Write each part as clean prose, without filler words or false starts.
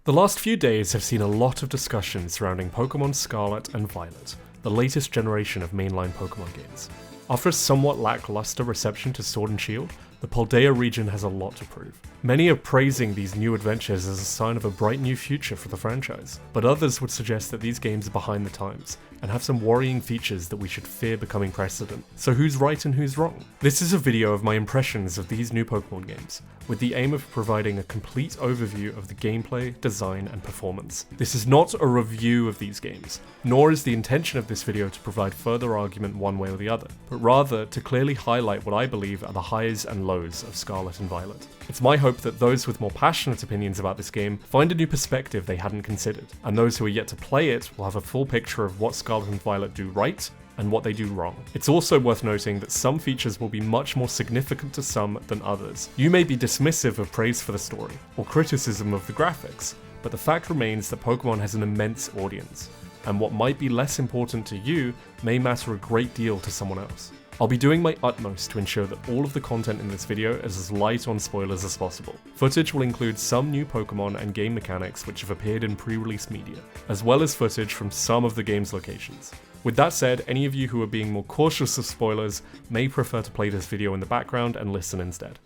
The last few days have seen a lot of discussion surrounding Pokémon Scarlet and Violet, the latest generation of mainline Pokémon games. After a somewhat lackluster reception to Sword and Shield, the Paldea region has a lot to prove. Many are praising these new adventures as a sign of a bright new future for the franchise, but others would suggest that these games are behind the times, and have some worrying features that we should fear becoming precedent. So who's right and who's wrong? This is a video of my impressions of these new Pokémon games, with the aim of providing a complete overview of the gameplay, design, and performance. This is not a review of these games, nor is the intention of this video to provide further argument one way or the other, but rather to clearly highlight what I believe are the highs and lows of Scarlet and Violet. It's my hope that those with more passionate opinions about this game find a new perspective they hadn't considered, and those who are yet to play it will have a full picture of what Scarlet and Violet do right and what they do wrong. It's also worth noting that some features will be much more significant to some than others. You may be dismissive of praise for the story, or criticism of the graphics, but the fact remains that Pokémon has an immense audience, and what might be less important to you may matter a great deal to someone else. I'll be doing my utmost to ensure that all of the content in this video is as light on spoilers as possible. Footage will include some new Pokémon and game mechanics which have appeared in pre-release media, as well as footage from some of the game's locations. With that said, any of you who are being more cautious of spoilers may prefer to play this video in the background and listen instead.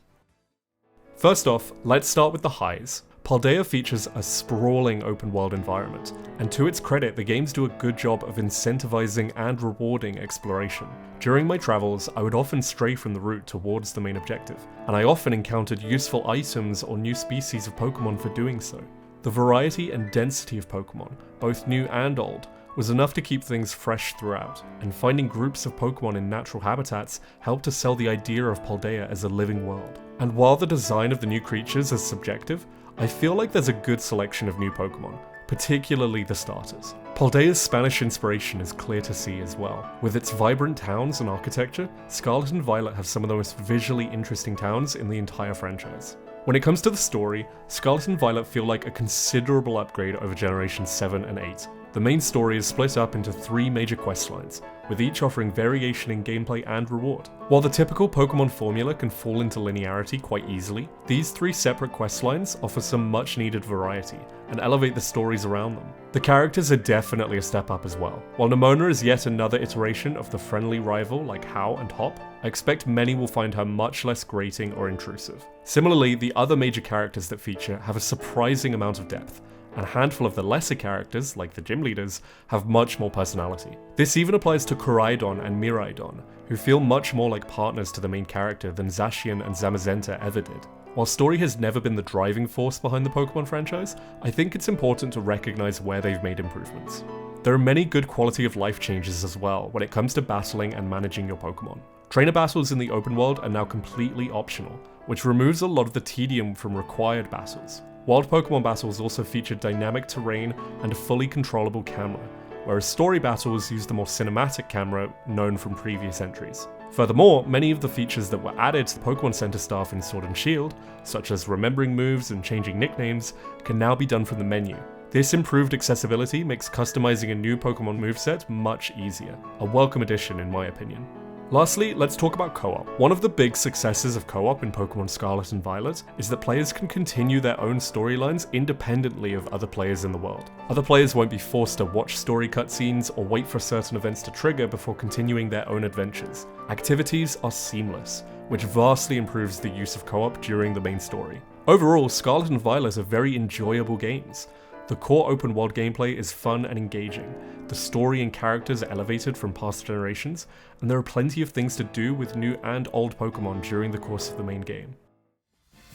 First off, let's start with the highs. Paldea features a sprawling open world environment, and to its credit, the games do a good job of incentivizing and rewarding exploration. During my travels, I would often stray from the route towards the main objective, and I often encountered useful items or new species of Pokémon for doing so. The variety and density of Pokémon, both new and old, was enough to keep things fresh throughout, and finding groups of Pokémon in natural habitats helped to sell the idea of Paldea as a living world. And while the design of the new creatures is subjective, I feel like there's a good selection of new Pokémon, particularly the starters. Paldea's Spanish inspiration is clear to see as well. With its vibrant towns and architecture, Scarlet and Violet have some of the most visually interesting towns in the entire franchise. When it comes to the story, Scarlet and Violet feel like a considerable upgrade over Generations 7 and 8. The main story is split up into 3 major questlines, with each offering variation in gameplay and reward. While the typical Pokémon formula can fall into linearity quite easily, these 3 separate questlines offer some much needed variety, and elevate the stories around them. The characters are definitely a step up as well. While Nemona is yet another iteration of the friendly rival like How and Hop, I expect many will find her much less grating or intrusive. Similarly, the other major characters that feature have a surprising amount of depth, and a handful of the lesser characters, like the gym leaders, have much more personality. This even applies to Koraidon and Miraidon, who feel much more like partners to the main character than Zacian and Zamazenta ever did. While story has never been the driving force behind the Pokémon franchise, I think it's important to recognize where they've made improvements. There are many good quality of life changes as well when it comes to battling and managing your Pokémon. Trainer battles in the open world are now completely optional, which removes a lot of the tedium from required battles. Wild Pokémon battles also feature dynamic terrain and a fully controllable camera, whereas story battles use the more cinematic camera known from previous entries. Furthermore, many of the features that were added to the Pokémon Center staff in Sword and Shield, such as remembering moves and changing nicknames, can now be done from the menu. This improved accessibility makes customizing a new Pokémon moveset much easier, a welcome addition in my opinion. Lastly, let's talk about co-op. One of the big successes of co-op in Pokémon Scarlet and Violet is that players can continue their own storylines independently of other players in the world. Other players won't be forced to watch story cutscenes or wait for certain events to trigger before continuing their own adventures. Activities are seamless, which vastly improves the use of co-op during the main story. Overall, Scarlet and Violet are very enjoyable games. The core open world gameplay is fun and engaging, the story and characters are elevated from past generations, and there are plenty of things to do with new and old Pokémon during the course of the main game.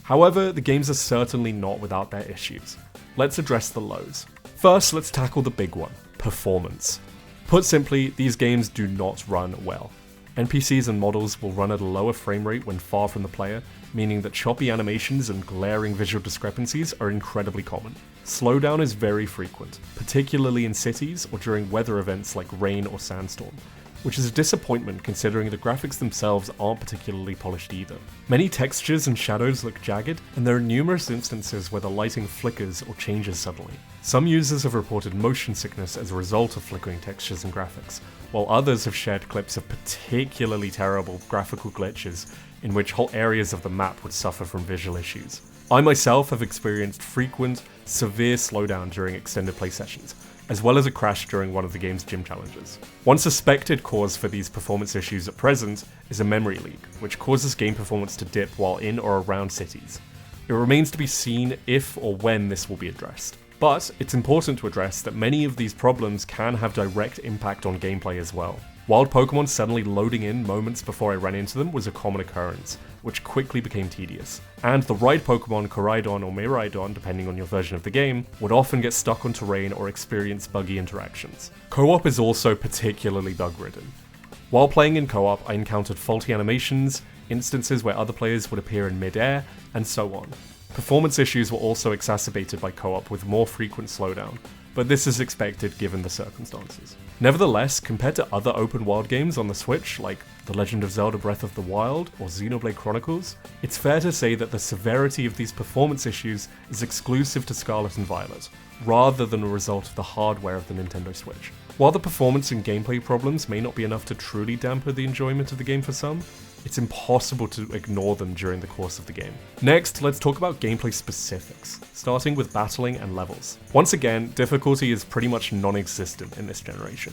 However, the games are certainly not without their issues. Let's address the lows. First, let's tackle the big one, performance. Put simply, these games do not run well. NPCs and models will run at a lower frame rate when far from the player, meaning that choppy animations and glaring visual discrepancies are incredibly common. Slowdown is very frequent, particularly in cities or during weather events like rain or sandstorm, which is a disappointment considering the graphics themselves aren't particularly polished either. Many textures and shadows look jagged, and there are numerous instances where the lighting flickers or changes suddenly. Some users have reported motion sickness as a result of flickering textures and graphics, while others have shared clips of particularly terrible graphical glitches in which whole areas of the map would suffer from visual issues. I myself have experienced frequent, severe slowdown during extended play sessions, as well as a crash during one of the game's gym challenges. One suspected cause for these performance issues at present is a memory leak, which causes game performance to dip while in or around cities. It remains to be seen if or when this will be addressed. But it's important to address that many of these problems can have direct impact on gameplay as well. Wild Pokemon suddenly loading in moments before I ran into them was a common occurrence, which quickly became tedious. And the ride Pokemon, Koraidon or Miraidon, depending on your version of the game, would often get stuck on terrain or experience buggy interactions. Co-op is also particularly bug-ridden. While playing in co-op, I encountered faulty animations, instances where other players would appear in mid-air, and so on. Performance issues were also exacerbated by co-op with more frequent slowdown, but this is expected given the circumstances. Nevertheless, compared to other open world games on the Switch, like The Legend of Zelda Breath of the Wild or Xenoblade Chronicles, it's fair to say that the severity of these performance issues is exclusive to Scarlet and Violet, rather than a result of the hardware of the Nintendo Switch. While the performance and gameplay problems may not be enough to truly dampen the enjoyment of the game for some, it's impossible to ignore them during the course of the game. Next, let's talk about gameplay specifics, starting with battling and levels. Once again, difficulty is pretty much non-existent in this generation,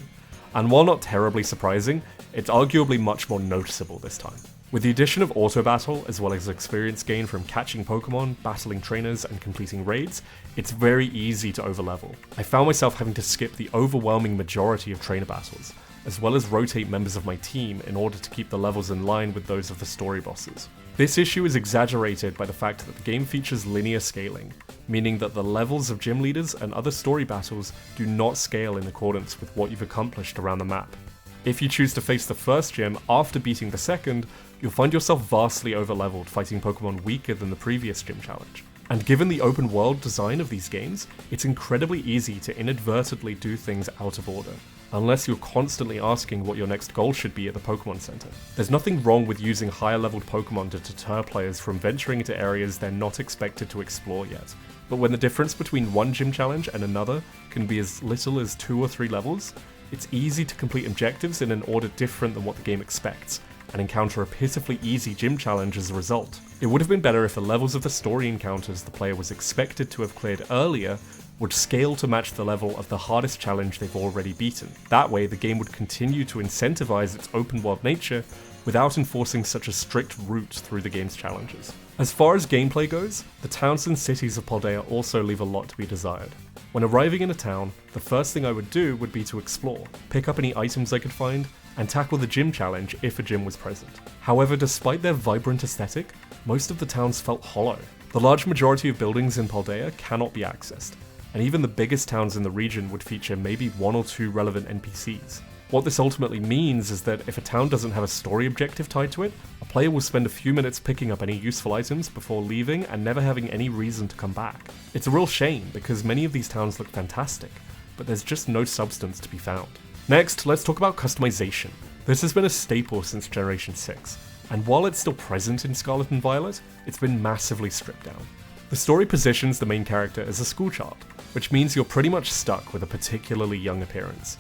and while not terribly surprising, it's arguably much more noticeable this time. With the addition of auto battle, as well as experience gain from catching Pokemon, battling trainers, and completing raids, it's very easy to overlevel. I found myself having to skip the overwhelming majority of trainer battles, as well as rotate members of my team in order to keep the levels in line with those of the story bosses. This issue is exaggerated by the fact that the game features linear scaling, meaning that the levels of gym leaders and other story battles do not scale in accordance with what you've accomplished around the map. If you choose to face the first gym after beating the second, you'll find yourself vastly overleveled fighting Pokemon weaker than the previous gym challenge. And given the open world design of these games, it's incredibly easy to inadvertently do things out of order, unless you're constantly asking what your next goal should be at the Pokemon Center. There's nothing wrong with using higher leveled Pokemon to deter players from venturing into areas they're not expected to explore yet. But when the difference between one gym challenge and another can be as little as 2 or 3 levels, it's easy to complete objectives in an order different than what the game expects, and encounter a pitifully easy gym challenge as a result. It would have been better if the levels of the story encounters the player was expected to have cleared earlier would scale to match the level of the hardest challenge they've already beaten. That way, the game would continue to incentivize its open world nature without enforcing such a strict route through the game's challenges. As far as gameplay goes, the towns and cities of Paldea also leave a lot to be desired. When arriving in a town, the first thing I would do would be to explore, pick up any items I could find, and tackle the gym challenge if a gym was present. However, despite their vibrant aesthetic, most of the towns felt hollow. The large majority of buildings in Paldea cannot be accessed, and even the biggest towns in the region would feature maybe 1 or 2 relevant NPCs. What this ultimately means is that if a town doesn't have a story objective tied to it, a player will spend a few minutes picking up any useful items before leaving and never having any reason to come back. It's a real shame because many of these towns look fantastic, but there's just no substance to be found. Next, let's talk about customization. This has been a staple since Generation 6, and while it's still present in Scarlet and Violet, it's been massively stripped down. The story positions the main character as a schoolchild, which means you're pretty much stuck with a particularly young appearance.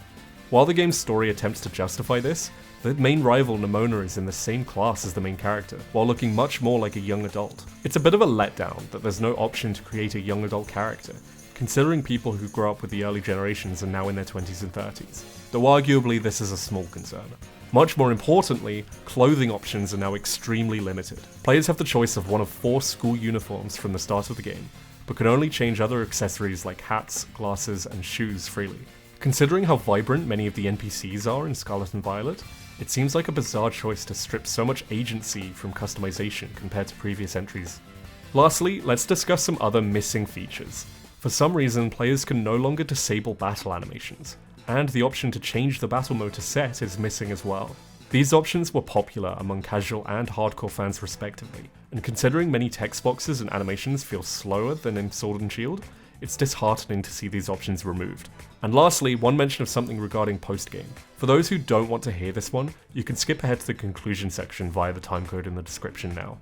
While the game's story attempts to justify this, the main rival Nemona is in the same class as the main character, while looking much more like a young adult. It's a bit of a letdown that there's no option to create a young adult character, considering people who grew up with the early generations are now in their 20s and 30s, though arguably this is a small concern. Much more importantly, clothing options are now extremely limited. Players have the choice of one of 4 school uniforms from the start of the game, but can only change other accessories like hats, glasses, and shoes freely. Considering how vibrant many of the NPCs are in Scarlet and Violet, it seems like a bizarre choice to strip so much agency from customization compared to previous entries. Lastly, let's discuss some other missing features. For some reason, players can no longer disable battle animations, and the option to change the battle mode to set is missing as well. These options were popular among casual and hardcore fans respectively, and considering many text boxes and animations feel slower than in Sword and Shield, it's disheartening to see these options removed. And lastly, one mention of something regarding post-game. For those who don't want to hear this one, you can skip ahead to the conclusion section via the timecode in the description now.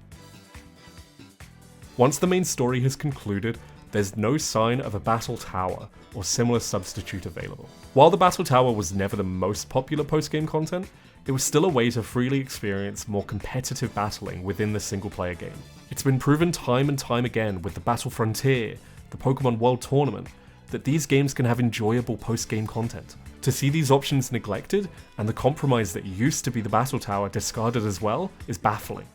Once the main story has concluded, there's no sign of a battle tower or similar substitute available. While the battle tower was never the most popular post-game content, it was still a way to freely experience more competitive battling within the single-player game. It's been proven time and time again with the Battle Frontier, the Pokemon World Tournament, that these games can have enjoyable post-game content. To see these options neglected, and the compromise that used to be the Battle Tower discarded as well, is baffling.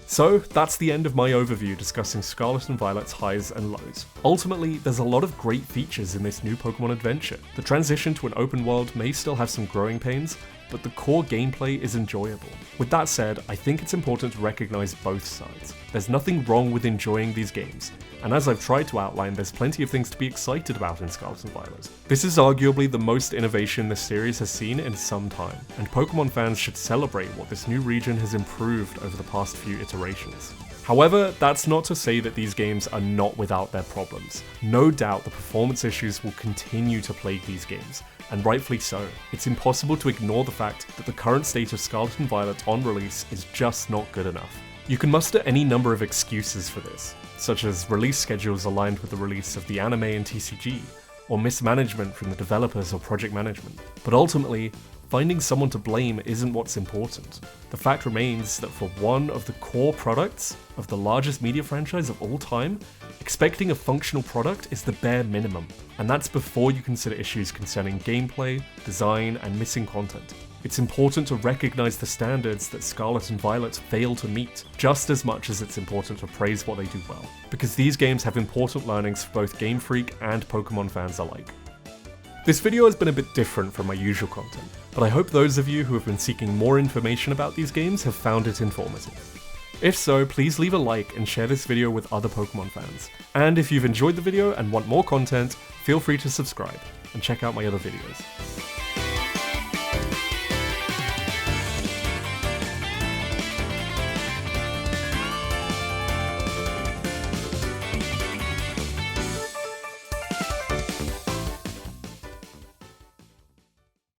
So, that's the end of my overview discussing Scarlet and Violet's highs and lows. Ultimately, there's a lot of great features in this new Pokemon adventure. The transition to an open world may still have some growing pains, but the core gameplay is enjoyable. With that said, I think it's important to recognize both sides. There's nothing wrong with enjoying these games, and as I've tried to outline, there's plenty of things to be excited about in Scarlet and Violet. This is arguably the most innovation this series has seen in some time, and Pokemon fans should celebrate what this new region has improved over the past few iterations. However, that's not to say that these games are not without their problems. No doubt the performance issues will continue to plague these games, and rightfully so. It's impossible to ignore the fact that the current state of Scarlet and Violet on release is just not good enough. You can muster any number of excuses for this, such as release schedules aligned with the release of the anime and TCG, or mismanagement from the developers or project management. But ultimately, finding someone to blame isn't what's important. The fact remains that for one of the core products of the largest media franchise of all time, expecting a functional product is the bare minimum, and that's before you consider issues concerning gameplay, design, and missing content. It's important to recognize the standards that Scarlet and Violet fail to meet, just as much as it's important to praise what they do well, because these games have important learnings for both Game Freak and Pokemon fans alike. This video has been a bit different from my usual content, but I hope those of you who have been seeking more information about these games have found it informative. If so, please leave a like and share this video with other Pokemon fans. And if you've enjoyed the video and want more content, feel free to subscribe and check out my other videos.